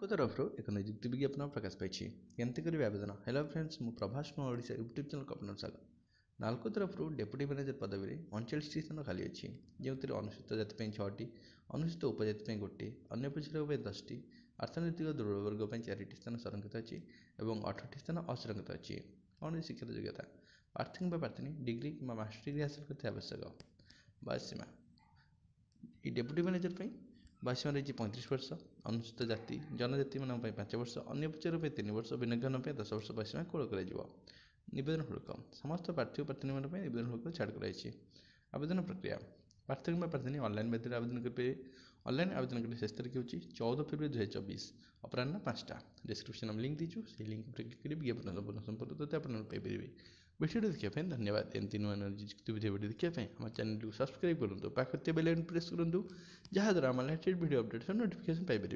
को तरफ एक नियुक्ति विज्ञापन प्रकाश पाई केमती करेंगे आवेदन। हेलो फ्रेंड्स, मु प्रभास ओडिशा यूट्यूब चैनल को अपना स्वागत। नालको तरफ डेप्यूटी मैनेजर पदवी में 39 स्थान खाली अच्छी, जो अनुसूचित जाति 6टी, अनुसूचित उपजाति 1टी, अन्य पिछड़ा 10टी, अर्थनैतिक दुर्बल वर्ग 4टी स्थान संरक्षित अच्छी और 18टी स्थान असंरक्षित अच्छी। कौन शिक्षार योग्यता? प्रार्थी प्रार्थी डिग्री कि मास्टर डिग्री हासिल करते आवश्यक। बयस सीमा डेप्यूटी मैनेजर बयस सीमा रही 35 वर्ष, अनुसूचित जाति जनजाति मान 5 वर्ष, अन्य पिछड़ 3 वर्ष, भिन्नज्ञान 10 वर्ष बयस सीमा कोल कर निवेदन शुल्क समस्त प्रार्थी प्रार्थी निवेदन शुल्क छाड़ कर। आवेदन प्रक्रिया प्रार्थी प्रार्थी ऑनलाइन माध्यम आवेदन करेंगे। ऑनलाइन आवेदन करने शेष तारीख होची 14 फरवरी 2024 अपराह्न 5टा। डिस्क्रिप्शन में लिंक दीचु, से लिंक पर क्लिक करेंगे विज्ञापन संपूर्ण संपर्क तथ्य आप पाइपर। वीडियो देखने धन्यवाद। एमती नुआ वीडियो देखा आम चैनल को सब्सक्राइब करूँ, पाखे बेल आइकन प्रेस करूँ, जहाँद्वारा आम latest video update notification Piper.